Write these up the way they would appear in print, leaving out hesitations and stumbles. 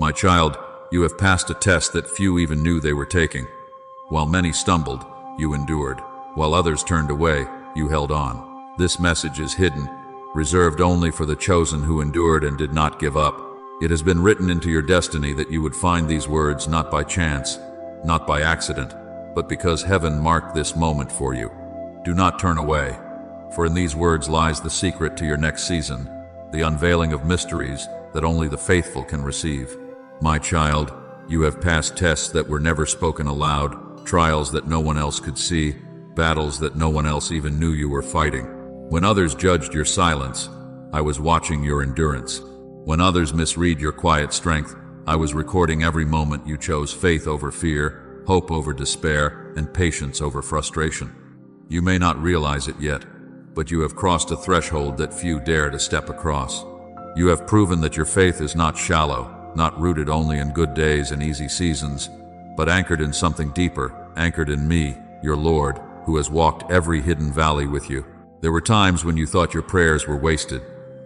My child, you have passed a test that few even knew they were taking. While many stumbled, you endured. While others turned away, you held on. This message is hidden, reserved only for the chosen who endured and did not give up. It has been written into your destiny that you would find these words not by chance, not by accident, but because heaven marked this moment for you. Do not turn away, for in these words lies the secret to your next season, the unveiling of mysteries that only the faithful can receive. My child, you have passed tests that were never spoken aloud, trials that no one else could see, battles that no one else even knew you were fighting. When others judged your silence, I was watching your endurance. When others misread your quiet strength, I was recording every moment you chose faith over fear, hope over despair, and patience over frustration. You may not realize it yet, but you have crossed a threshold that few dare to step across. You have proven that your faith is not shallow, not rooted only in good days and easy seasons, but anchored in something deeper, anchored in me, your Lord, who has walked every hidden valley with you. There were times when you thought your prayers were wasted,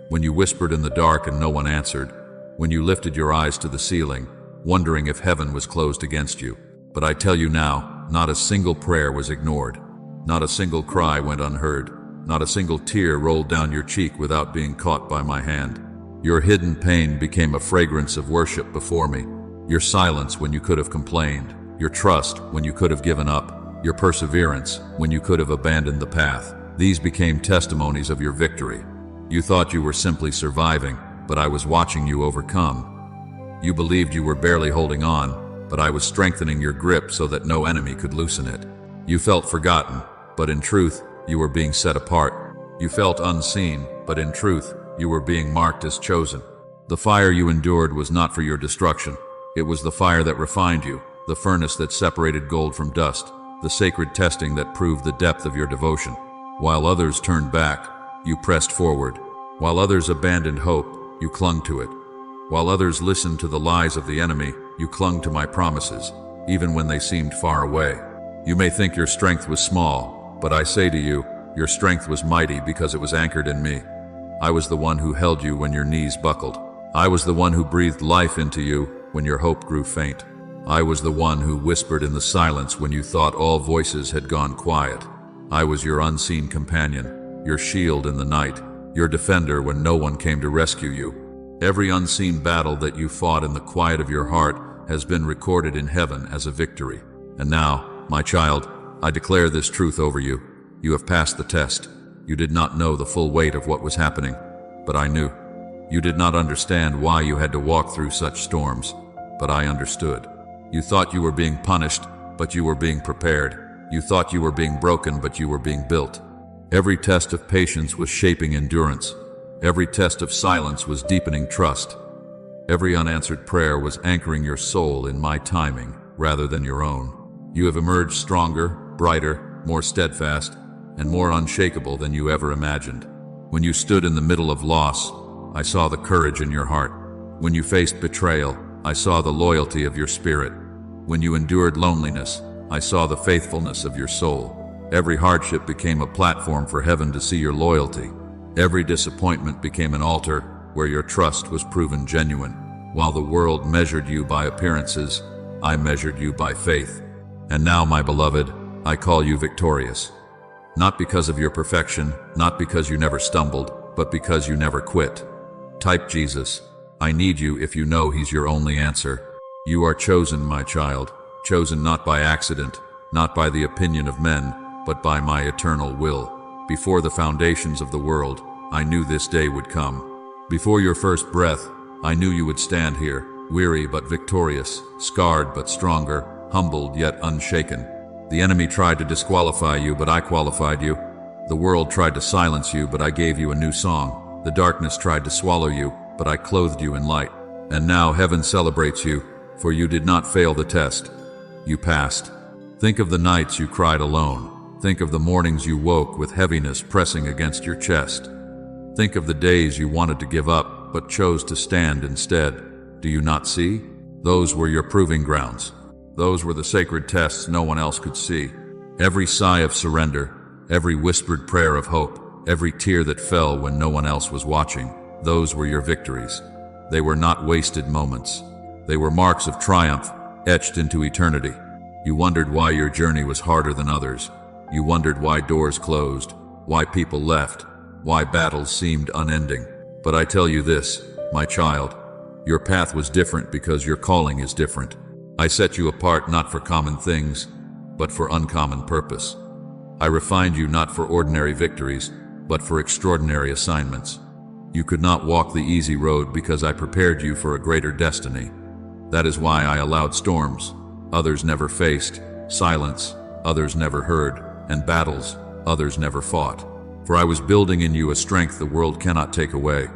when you whispered in the dark and no one answered, when you lifted your eyes to the ceiling, wondering if heaven was closed against you. But I tell you now, not a single prayer was ignored. Not a single cry went unheard. Not a single tear rolled down your cheek without being caught by my hand. Your hidden pain became a fragrance of worship before me. Your silence when you could have complained. Your trust when you could have given up. Your perseverance when you could have abandoned the path. These became testimonies of your victory. You thought you were simply surviving, but I was watching you overcome. You believed you were barely holding on, but I was strengthening your grip so that no enemy could loosen it. You felt forgotten, but in truth, you were being set apart. You felt unseen, but in truth, you were being marked as chosen. The fire you endured was not for your destruction. It was the fire that refined you, the furnace that separated gold from dust, the sacred testing that proved the depth of your devotion. While others turned back, you pressed forward. While others abandoned hope, you clung to it. While others listened to the lies of the enemy, you clung to my promises, even when they seemed far away. You may think your strength was small, but I say to you, your strength was mighty because it was anchored in me. I was the one who held you when your knees buckled. I was the one who breathed life into you when your hope grew faint. I was the one who whispered in the silence when you thought all voices had gone quiet. I was your unseen companion, your shield in the night, your defender when no one came to rescue you. Every unseen battle that you fought in the quiet of your heart has been recorded in heaven as a victory. And now, my child, I declare this truth over you. You have passed the test. You did not know the full weight of what was happening, but I knew. You did not understand why you had to walk through such storms, but I understood. You thought you were being punished, but you were being prepared. You thought you were being broken, but you were being built. Every test of patience was shaping endurance. Every test of silence was deepening trust. Every unanswered prayer was anchoring your soul in my timing rather than your own. You have emerged stronger, brighter, more steadfast, and more unshakable than you ever imagined. When you stood in the middle of loss, I saw the courage in your heart. When you faced betrayal, I saw the loyalty of your spirit. When you endured loneliness, I saw the faithfulness of your soul. Every hardship became a platform for heaven to see your loyalty. Every disappointment became an altar where your trust was proven genuine. While the world measured you by appearances, I measured you by faith. And now, my beloved, I call you victorious. Not because of your perfection, not because you never stumbled, but because you never quit. Type Jesus. I need you if you know He's your only answer. You are chosen, my child, chosen not by accident, not by the opinion of men, but by my eternal will. Before the foundations of the world, I knew this day would come. Before your first breath, I knew you would stand here, weary but victorious, scarred but stronger, humbled yet unshaken. The enemy tried to disqualify you, but I qualified you. The world tried to silence you, but I gave you a new song. The darkness tried to swallow you, but I clothed you in light. And now heaven celebrates you, for you did not fail the test. You passed. Think of the nights you cried alone. Think of the mornings you woke with heaviness pressing against your chest. Think of the days you wanted to give up, but chose to stand instead. Do you not see? Those were your proving grounds. Those were the sacred tests no one else could see. Every sigh of surrender, every whispered prayer of hope, every tear that fell when no one else was watching, those were your victories. They were not wasted moments. They were marks of triumph, etched into eternity. You wondered why your journey was harder than others. You wondered why doors closed, why people left, why battles seemed unending. But I tell you this, my child, your path was different because your calling is different. I set you apart not for common things, but for uncommon purpose. I refined you not for ordinary victories, but for extraordinary assignments. You could not walk the easy road because I prepared you for a greater destiny. That is why I allowed storms others never faced, silence others never heard, and battles others never fought. For I was building in you a strength the world cannot take away.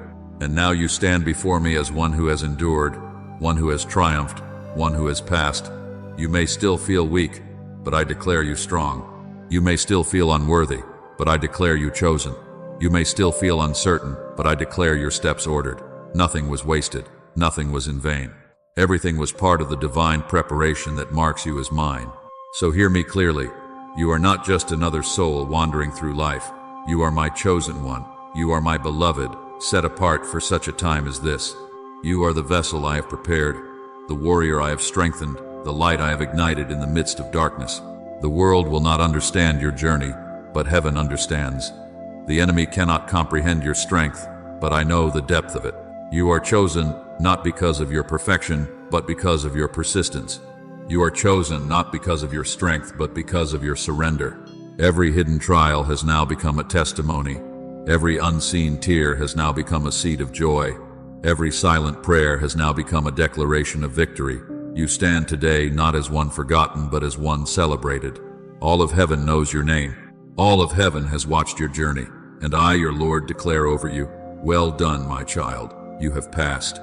And now you stand before me as one who has endured, one who has triumphed, one who has passed. You may still feel weak, but I declare you strong. You may still feel unworthy, but I declare you chosen. You may still feel uncertain, but I declare your steps ordered. Nothing was wasted, nothing was in vain. Everything was part of the divine preparation that marks you as mine. So hear me clearly. You are not just another soul wandering through life. You are my chosen one. You are my beloved, set apart for such a time as this. You are the vessel I have prepared, the warrior I have strengthened, the light I have ignited in the midst of darkness. The world will not understand your journey, but heaven understands. The enemy cannot comprehend your strength, but I know the depth of it. You are chosen not because of your perfection, but because of your persistence. You are chosen not because of your strength, but because of your surrender. Every hidden trial has now become a testimony. Every unseen tear has now become a seed of joy. Every silent prayer has now become a declaration of victory. You stand today not as one forgotten, but as one celebrated. All of heaven knows your name. All of heaven has watched your journey. And I, your Lord, declare over you, well done, my child. You have passed.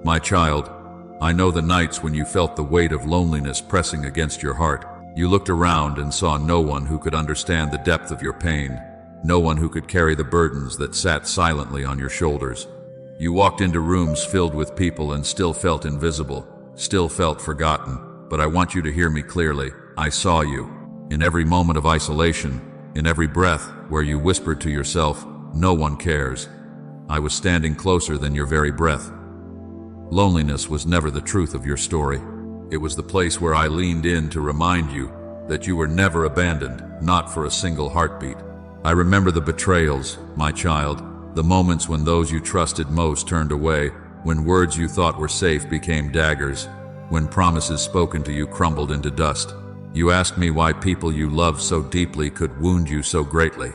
My child, I know the nights when you felt the weight of loneliness pressing against your heart. You looked around and saw no one who could understand the depth of your pain, no one who could carry the burdens that sat silently on your shoulders. You walked into rooms filled with people and still felt invisible, still felt forgotten. But I want you to hear me clearly. I saw you. In every moment of isolation, in every breath where you whispered to yourself, no one cares. I was standing closer than your very breath. Loneliness was never the truth of your story. It was the place where I leaned in to remind you that you were never abandoned, not for a single heartbeat. I remember the betrayals, my child, the moments when those you trusted most turned away, when words you thought were safe became daggers, when promises spoken to you crumbled into dust. You asked me why people you loved so deeply could wound you so greatly.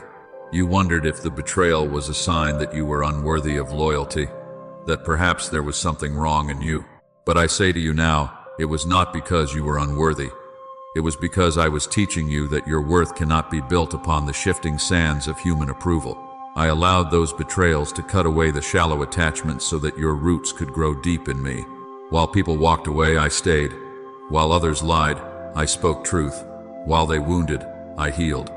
You wondered if the betrayal was a sign that you were unworthy of loyalty, that perhaps there was something wrong in you. But I say to you now, it was not because you were unworthy. It was because I was teaching you that your worth cannot be built upon the shifting sands of human approval. I allowed those betrayals to cut away the shallow attachments so that your roots could grow deep in me. While people walked away, I stayed. While others lied, I spoke truth. While they wounded, I healed.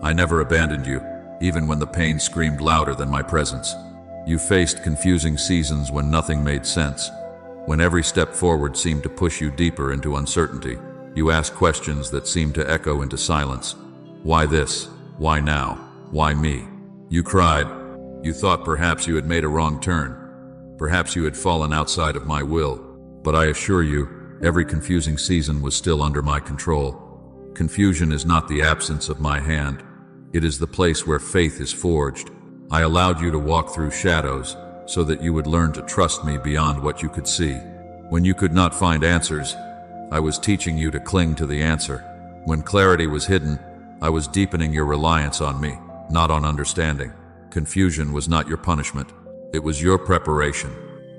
I never abandoned you, even when the pain screamed louder than my presence. You faced confusing seasons when nothing made sense, when every step forward seemed to push you deeper into uncertainty. You asked questions that seemed to echo into silence. Why this? Why now? Why me? You cried. You thought perhaps you had made a wrong turn. Perhaps you had fallen outside of my will. But I assure you, every confusing season was still under my control. Confusion is not the absence of my hand. It is the place where faith is forged. I allowed you to walk through shadows so that you would learn to trust me beyond what you could see. When you could not find answers, I was teaching you to cling to the answer. When clarity was hidden, I was deepening your reliance on me, not on understanding. Confusion was not your punishment. It was your preparation.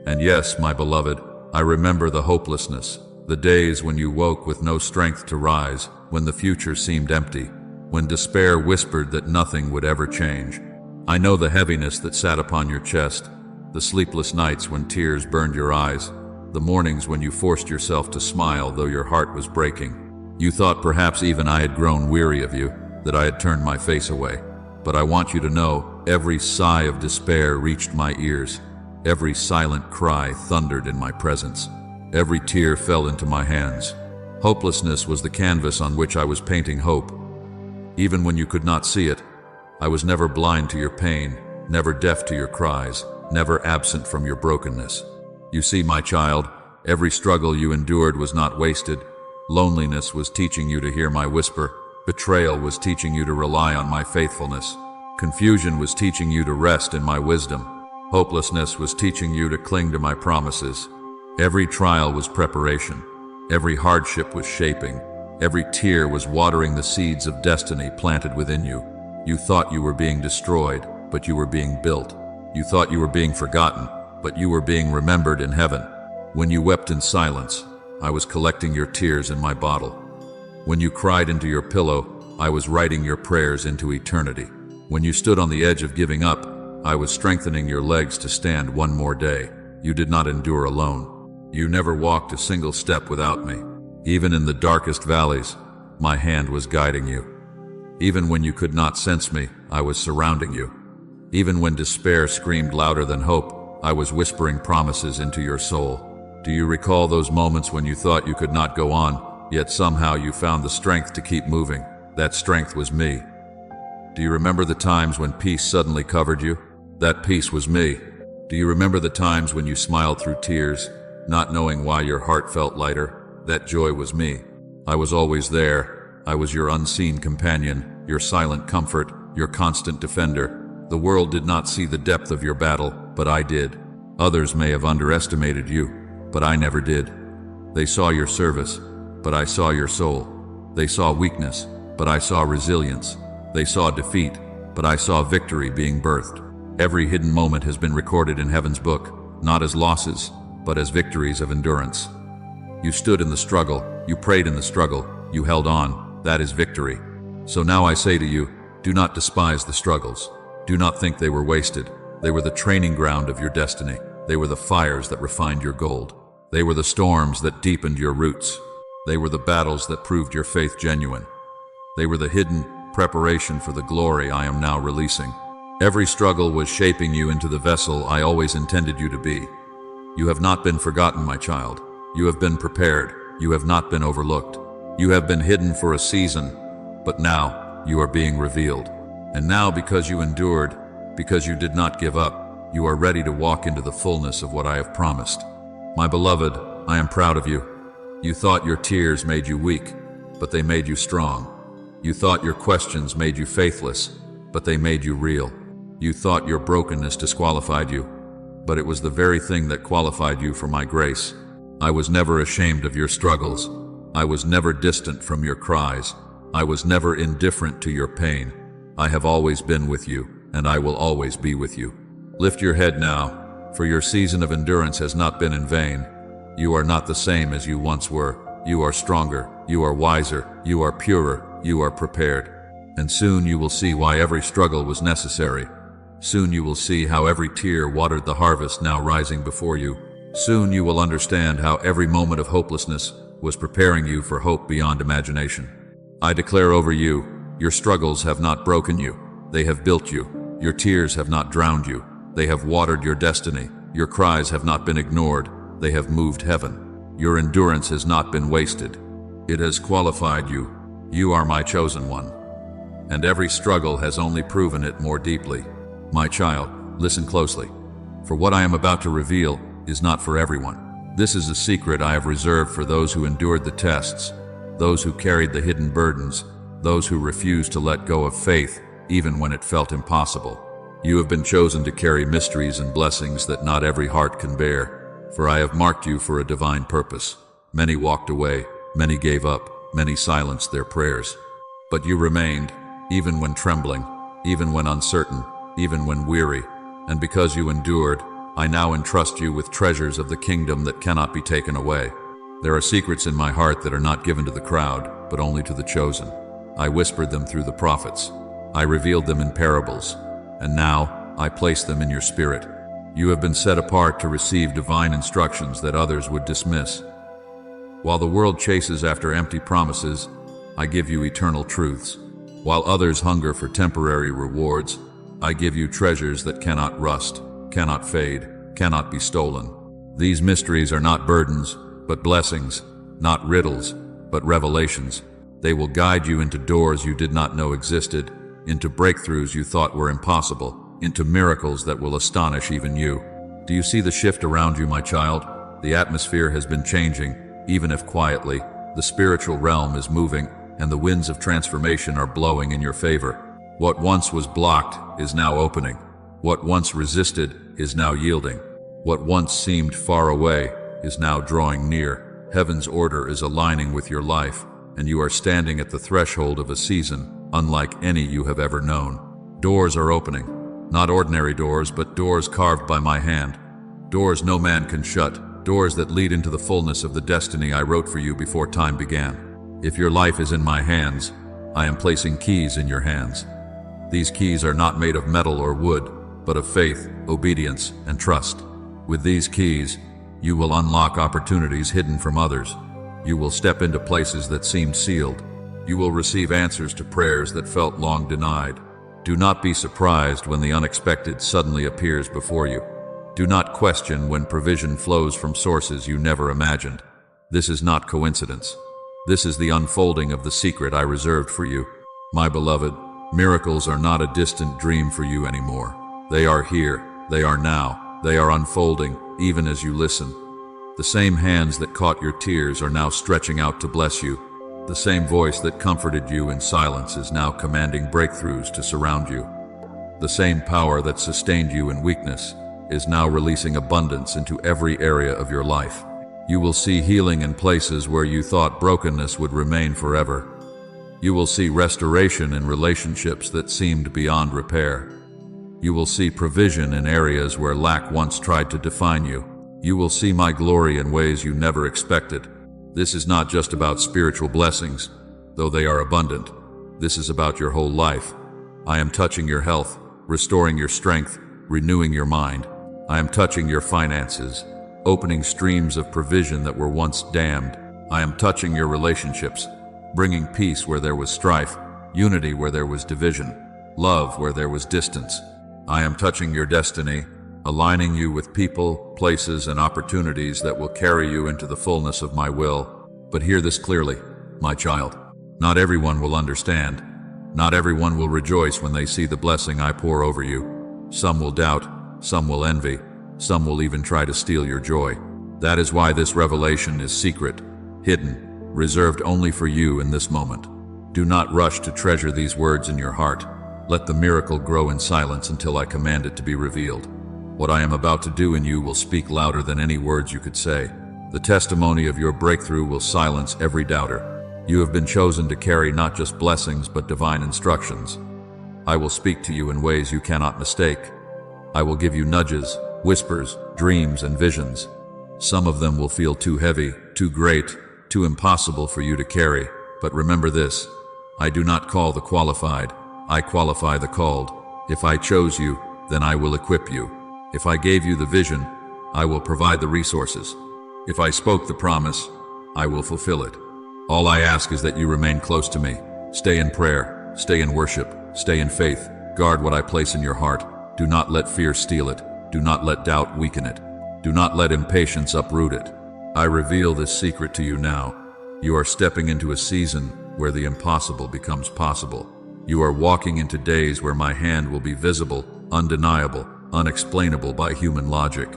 And yes, my beloved, I remember the hopelessness, the days when you woke with no strength to rise, when the future seemed empty, when despair whispered that nothing would ever change. I know the heaviness that sat upon your chest, the sleepless nights when tears burned your eyes, the mornings when you forced yourself to smile though your heart was breaking. You thought perhaps even I had grown weary of you, that I had turned my face away. But I want you to know, every sigh of despair reached my ears. Every silent cry thundered in my presence. Every tear fell into my hands. Hopelessness was the canvas on which I was painting hope. Even when you could not see it, I was never blind to your pain, never deaf to your cries, never absent from your brokenness. You see, my child, Every struggle you endured was not wasted. Loneliness was teaching you to hear my whisper. Betrayal was teaching you to rely on my faithfulness. Confusion was teaching you to rest in my wisdom. Hopelessness was teaching you to cling to my promises. Every trial was preparation. Every hardship was shaping. Every tear was watering the seeds of destiny planted within you. You thought you were being destroyed, but you were being built. You thought you were being forgotten, but you were being remembered in heaven. When you wept in silence, I was collecting your tears in my bottle. When you cried into your pillow, I was writing your prayers into eternity. When you stood on the edge of giving up, I was strengthening your legs to stand one more day. You did not endure alone. You never walked a single step without me. Even in the darkest valleys, my hand was guiding you. Even when you could not sense me, I was surrounding you. Even when despair screamed louder than hope, I was whispering promises into your soul. Do you recall those moments when you thought you could not go on, yet somehow you found the strength to keep moving? That strength was me. Do you remember the times when peace suddenly covered you? That peace was me. Do you remember the times when you smiled through tears, not knowing why your heart felt lighter? That joy was me. I was always there. I was your unseen companion, your silent comfort, your constant defender. The world did not see the depth of your battle, but I did. Others may have underestimated you, but I never did. They saw your service, but I saw your soul. They saw weakness, but I saw resilience. They saw defeat, but I saw victory being birthed. Every hidden moment has been recorded in heaven's book, not as losses, but as victories of endurance. You stood in the struggle, you prayed in the struggle, you held on. That is victory. So now I say to you, do not despise the struggles. Do not think they were wasted. They were the training ground of your destiny. They were the fires that refined your gold. They were the storms that deepened your roots. They were the battles that proved your faith genuine. They were the hidden preparation for the glory I am now releasing. Every struggle was shaping you into the vessel I always intended you to be. You have not been forgotten, my child. You have been prepared. You have not been overlooked. You have been hidden for a season, but now you are being revealed. And now, because you endured, because you did not give up, you are ready to walk into the fullness of what I have promised. My beloved, I am proud of you. You thought your tears made you weak, but they made you strong. You thought your questions made you faithless, but they made you real. You thought your brokenness disqualified you, but it was the very thing that qualified you for my grace. I was never ashamed of your struggles. I was never distant from your cries. I was never indifferent to your pain. I have always been with you, and I will always be with you. Lift your head now, for your season of endurance has not been in vain. You are not the same as you once were. You are stronger, you are wiser, you are purer, you are prepared. And soon you will see why every struggle was necessary. Soon you will see how every tear watered the harvest now rising before you. Soon you will understand how every moment of hopelessness was preparing you for hope beyond imagination. I declare over you, your struggles have not broken you. They have built you. Your tears have not drowned you. They have watered your destiny. Your cries have not been ignored. They have moved heaven. Your endurance has not been wasted. It has qualified you. You are my chosen one. And every struggle has only proven it more deeply. My child, listen closely. For what I am about to reveal is not for everyone. This is a secret I have reserved for those who endured the tests, those who carried the hidden burdens, those who refused to let go of faith even when it felt impossible. You have been chosen to carry mysteries and blessings that not every heart can bear, for I have marked you for a divine purpose. Many walked away, many gave up, many silenced their prayers. But you remained, even when trembling, even when uncertain, even when weary. And because you endured, I now entrust you with treasures of the kingdom that cannot be taken away. There are secrets in my heart that are not given to the crowd, but only to the chosen. I whispered them through the prophets. I revealed them in parables. And now I place them in your spirit. You have been set apart to receive divine instructions that others would dismiss. While the world chases after empty promises, I give you eternal truths. While others hunger for temporary rewards, I give you treasures that cannot rust, cannot fade, cannot be stolen. These mysteries are not burdens, but blessings, not riddles, but revelations. They will guide you into doors you did not know existed, into breakthroughs you thought were impossible, into miracles that will astonish even you. Do you see the shift around you, my child? The atmosphere has been changing, even if quietly. The spiritual realm is moving, and the winds of transformation are blowing in your favor. What once was blocked is now opening. What once resisted is now yielding. What once seemed far away is now drawing near. Heaven's order is aligning with your life, and you are standing at the threshold of a season unlike any you have ever known. Doors are opening. Not ordinary doors, but doors carved by my hand. Doors no man can shut. Doors that lead into the fullness of the destiny I wrote for you before time began. If your life is in my hands, I am placing keys in your hands. These keys are not made of metal or wood, but of faith, obedience, and trust. With these keys, you will unlock opportunities hidden from others. You will step into places that seemed sealed. You will receive answers to prayers that felt long denied. Do not be surprised when the unexpected suddenly appears before you. Do not question when provision flows from sources you never imagined. This is not coincidence. This is the unfolding of the secret I reserved for you. My beloved, miracles are not a distant dream for you anymore. They are here, they are now, they are unfolding, even as you listen. The same hands that caught your tears are now stretching out to bless you. The same voice that comforted you in silence is now commanding breakthroughs to surround you. The same power that sustained you in weakness is now releasing abundance into every area of your life. You will see healing in places where you thought brokenness would remain forever. You will see restoration in relationships that seemed beyond repair. You will see provision in areas where lack once tried to define you. You will see my glory in ways you never expected. This is not just about spiritual blessings, though they are abundant. This is about your whole life. I am touching your health, restoring your strength, renewing your mind. I am touching your finances, opening streams of provision that were once dammed. I am touching your relationships, bringing peace where there was strife, unity where there was division, love where there was distance. I am touching your destiny, aligning you with people, places, and opportunities that will carry you into the fullness of my will. But hear this clearly, my child. Not everyone will understand. Not everyone will rejoice when they see the blessing I pour over you. Some will doubt. Some will envy. Some will even try to steal your joy. That is why this revelation is secret, hidden, reserved only for you in this moment. Do not rush to treasure these words in your heart. Let the miracle grow in silence until I command it to be revealed. What I am about to do in you will speak louder than any words you could say. The testimony of your breakthrough will silence every doubter. You have been chosen to carry not just blessings but divine instructions. I will speak to you in ways you cannot mistake. I will give you nudges, whispers, dreams, and visions. Some of them will feel too heavy, too great, too impossible for you to carry. But remember this, I do not call the qualified, I qualify the called. If I chose you, then I will equip you. If I gave you the vision, I will provide the resources. If I spoke the promise, I will fulfill it. All I ask is that you remain close to me. Stay in prayer, stay in worship, stay in faith. Guard what I place in your heart. Do not let fear steal it. Do not let doubt weaken it. Do not let impatience uproot it. I reveal this secret to you now. You are stepping into a season where the impossible becomes possible. You are walking into days where my hand will be visible, undeniable, unexplainable by human logic.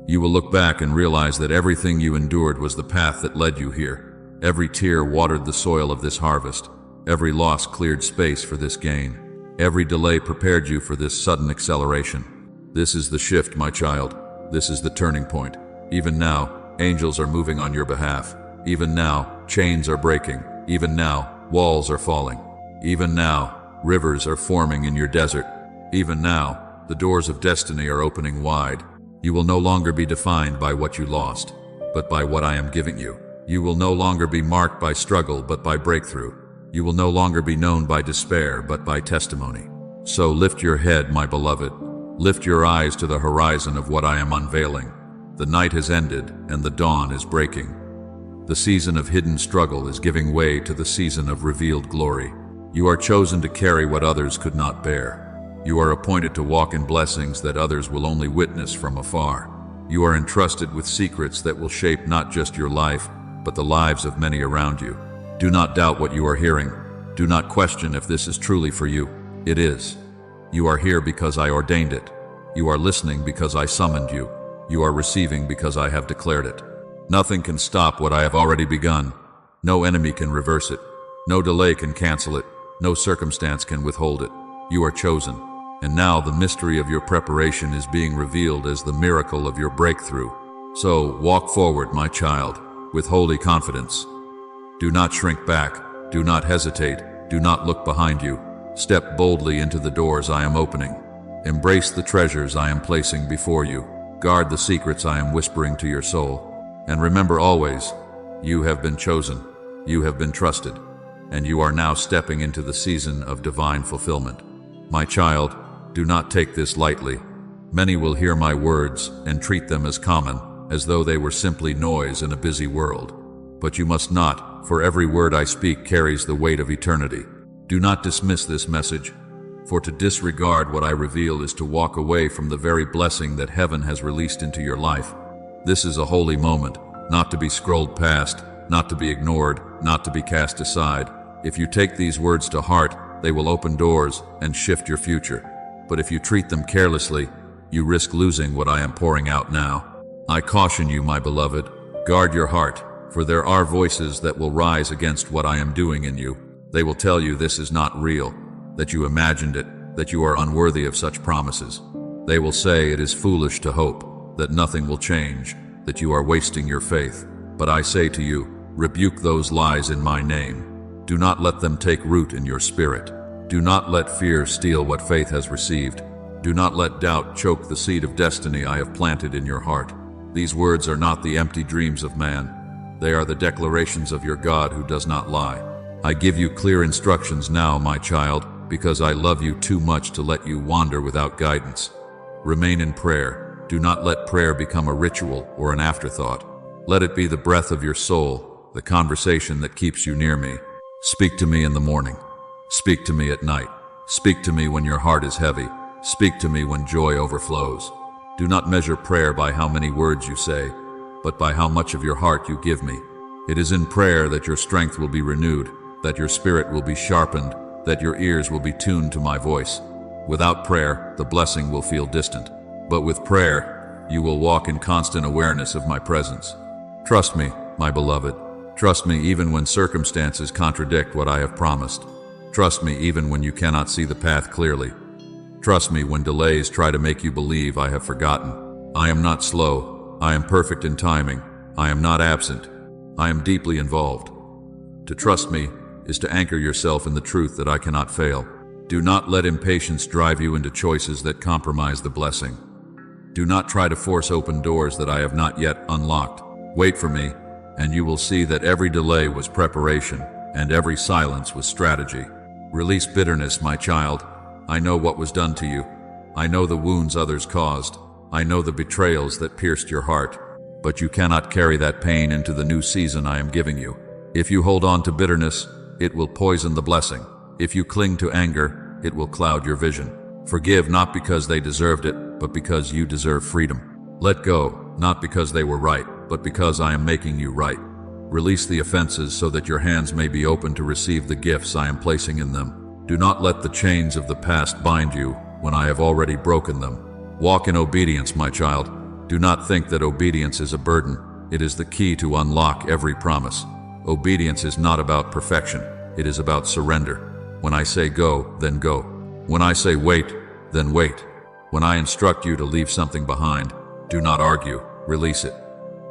You will look back and realize that everything you endured was the path that led you here. Every tear watered the soil of this harvest. Every loss cleared space for this gain. Every delay prepared you for this sudden acceleration. This is the shift, my child. This is the turning point. Even now, angels are moving on your behalf. Even now, chains are breaking. Even now, walls are falling. Even now, rivers are forming in your desert. Even now, the doors of destiny are opening wide. You will no longer be defined by what you lost, but by what I am giving you. You will no longer be marked by struggle, but by breakthrough. You will no longer be known by despair, but by testimony. So lift your head, my beloved. Lift your eyes to the horizon of what I am unveiling. The night has ended, and the dawn is breaking. The season of hidden struggle is giving way to the season of revealed glory. You are chosen to carry what others could not bear. You are appointed to walk in blessings that others will only witness from afar. You are entrusted with secrets that will shape not just your life, but the lives of many around you. Do not doubt what you are hearing. Do not question if this is truly for you. It is. You are here because I ordained it. You are listening because I summoned you. You are receiving because I have declared it. Nothing can stop what I have already begun. No enemy can reverse it. No delay can cancel it. No circumstance can withhold it. You are chosen. And now the mystery of your preparation is being revealed as the miracle of your breakthrough. So walk forward, my child, with holy confidence. Do not shrink back. Do not hesitate. Do not look behind you. Step boldly into the doors I am opening. Embrace the treasures I am placing before you. Guard the secrets I am whispering to your soul. And remember always, you have been chosen. You have been trusted. And you are now stepping into the season of divine fulfillment. My child, do not take this lightly. Many will hear my words and treat them as common, as though they were simply noise in a busy world. But you must not, for every word I speak carries the weight of eternity. Do not dismiss this message, for to disregard what I reveal is to walk away from the very blessing that heaven has released into your life. This is a holy moment, not to be scrolled past, not to be ignored, not to be cast aside. If you take these words to heart, they will open doors and shift your future. But if you treat them carelessly, you risk losing what I am pouring out now. I caution you, my beloved, guard your heart, for there are voices that will rise against what I am doing in you. They will tell you this is not real, that you imagined it, that you are unworthy of such promises. They will say it is foolish to hope, that nothing will change, that you are wasting your faith. But I say to you, rebuke those lies in my name. Do not let them take root in your spirit. Do not let fear steal what faith has received. Do not let doubt choke the seed of destiny I have planted in your heart. These words are not the empty dreams of man. They are the declarations of your God who does not lie. I give you clear instructions now, my child, because I love you too much to let you wander without guidance. Remain in prayer. Do not let prayer become a ritual or an afterthought. Let it be the breath of your soul, the conversation that keeps you near me. Speak to me in the morning. Speak to me at night. Speak to me when your heart is heavy. Speak to me when joy overflows. Do not measure prayer by how many words you say, but by how much of your heart you give me. It is in prayer that your strength will be renewed, that your spirit will be sharpened, that your ears will be tuned to my voice. Without prayer, the blessing will feel distant. But with prayer, you will walk in constant awareness of my presence. Trust me, my beloved. Trust me even when circumstances contradict what I have promised. Trust me even when you cannot see the path clearly. Trust me when delays try to make you believe I have forgotten. I am not slow. I am perfect in timing. I am not absent. I am deeply involved. To trust me is to anchor yourself in the truth that I cannot fail. Do not let impatience drive you into choices that compromise the blessing. Do not try to force open doors that I have not yet unlocked. Wait for me, and you will see that every delay was preparation, and every silence was strategy. Release bitterness, my child. I know what was done to you. I know the wounds others caused. I know the betrayals that pierced your heart. But you cannot carry that pain into the new season I am giving you. If you hold on to bitterness, it will poison the blessing. If you cling to anger, it will cloud your vision. Forgive not because they deserved it, but because you deserve freedom. Let go, not because they were right, but because I am making you right. Release the offenses so that your hands may be open to receive the gifts I am placing in them. Do not let the chains of the past bind you when I have already broken them. Walk in obedience, my child. Do not think that obedience is a burden. It is the key to unlock every promise. Obedience is not about perfection. It is about surrender. When I say go, then go. When I say wait, then wait. When I instruct you to leave something behind, do not argue, release it.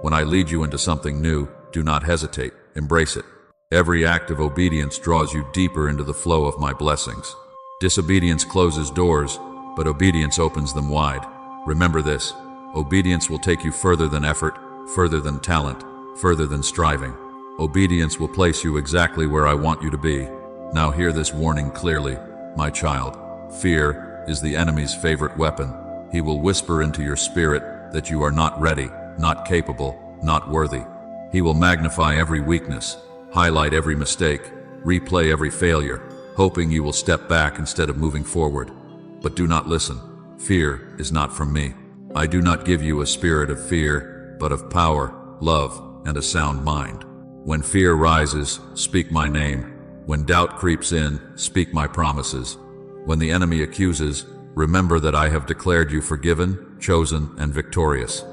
When I lead you into something new, do not hesitate, embrace it. Every act of obedience draws you deeper into the flow of my blessings. Disobedience closes doors, but obedience opens them wide. Remember this, obedience will take you further than effort, further than talent, further than striving. Obedience will place you exactly where I want you to be. Now hear this warning clearly, my child. Fear is the enemy's favorite weapon. He will whisper into your spirit that you are not ready, not capable, not worthy. He will magnify every weakness, highlight every mistake, replay every failure, hoping you will step back instead of moving forward. But do not listen. Fear is not from me. I do not give you a spirit of fear, but of power, love, and a sound mind. When fear rises, speak my name. When doubt creeps in, speak my promises. When the enemy accuses, remember that I have declared you forgiven, chosen, and victorious.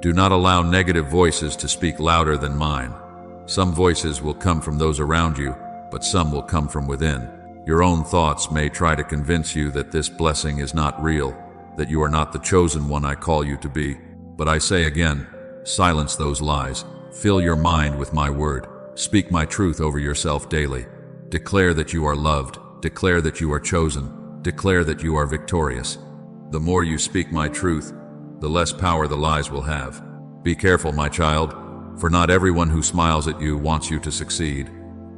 Do not allow negative voices to speak louder than mine. Some voices will come from those around you, but some will come from within. Your own thoughts may try to convince you that this blessing is not real, that you are not the chosen one I call you to be. But I say again, silence those lies. Fill your mind with my word. Speak my truth over yourself daily. Declare that you are loved. Declare that you are chosen. Declare that you are victorious. The more you speak my truth, the less power the lies will have. Be careful, my child, for not everyone who smiles at you wants you to succeed.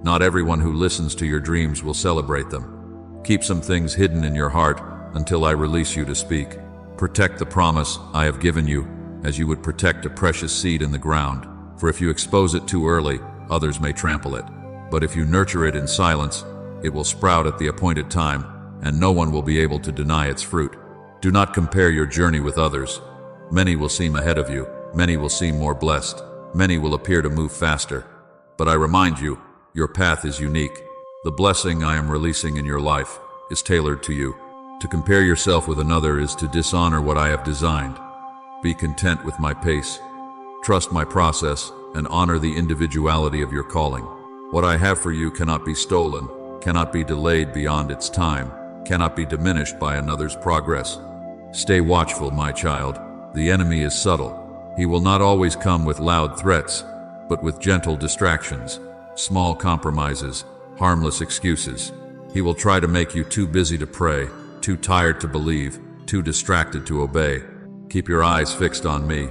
Not everyone who listens to your dreams will celebrate them. Keep some things hidden in your heart until I release you to speak. Protect the promise I have given you as you would protect a precious seed in the ground. For if you expose it too early, others may trample it. But if you nurture it in silence, it will sprout at the appointed time, and no one will be able to deny its fruit. Do not compare your journey with others. Many will seem ahead of you. Many will seem more blessed. Many will appear to move faster. But I remind you, your path is unique. The blessing I am releasing in your life is tailored to you. To compare yourself with another is to dishonor what I have designed. Be content with my pace. Trust my process and honor the individuality of your calling. What I have for you cannot be stolen, cannot be delayed beyond its time, cannot be diminished by another's progress. Stay watchful, my child. The enemy is subtle. He will not always come with loud threats, but with gentle distractions, small compromises, harmless excuses. He will try to make you too busy to pray, too tired to believe, too distracted to obey. Keep your eyes fixed on me,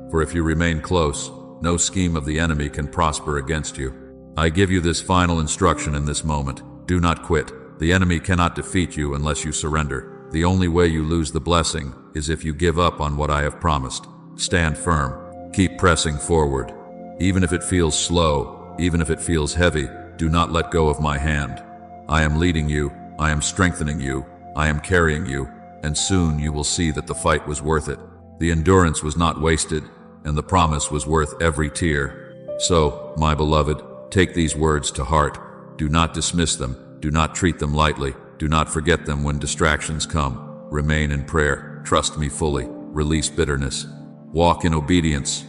for if you remain close, no scheme of the enemy can prosper against you. I give you this final instruction in this moment. Do not quit. The enemy cannot defeat you unless you surrender. The only way you lose the blessing is if you give up on what I have promised. Stand firm. Keep pressing forward. Even if it feels slow, even if it feels heavy, do not let go of my hand. I am leading you. I am strengthening you. I am carrying you. And soon you will see that the fight was worth it. The endurance was not wasted, and the promise was worth every tear. So, my beloved, take these words to heart. Do not dismiss them. Do not treat them lightly. Do not forget them when distractions come. Remain in prayer. Trust me fully. Release bitterness. Walk in obedience.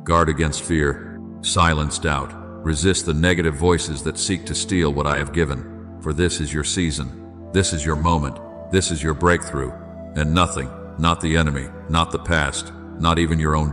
Guard against fear. Silence doubt. Resist the negative voices that seek to steal what I have given. For this is your season. This is your moment. This is your breakthrough. And nothing, not the enemy, not the past, not even your own doubt,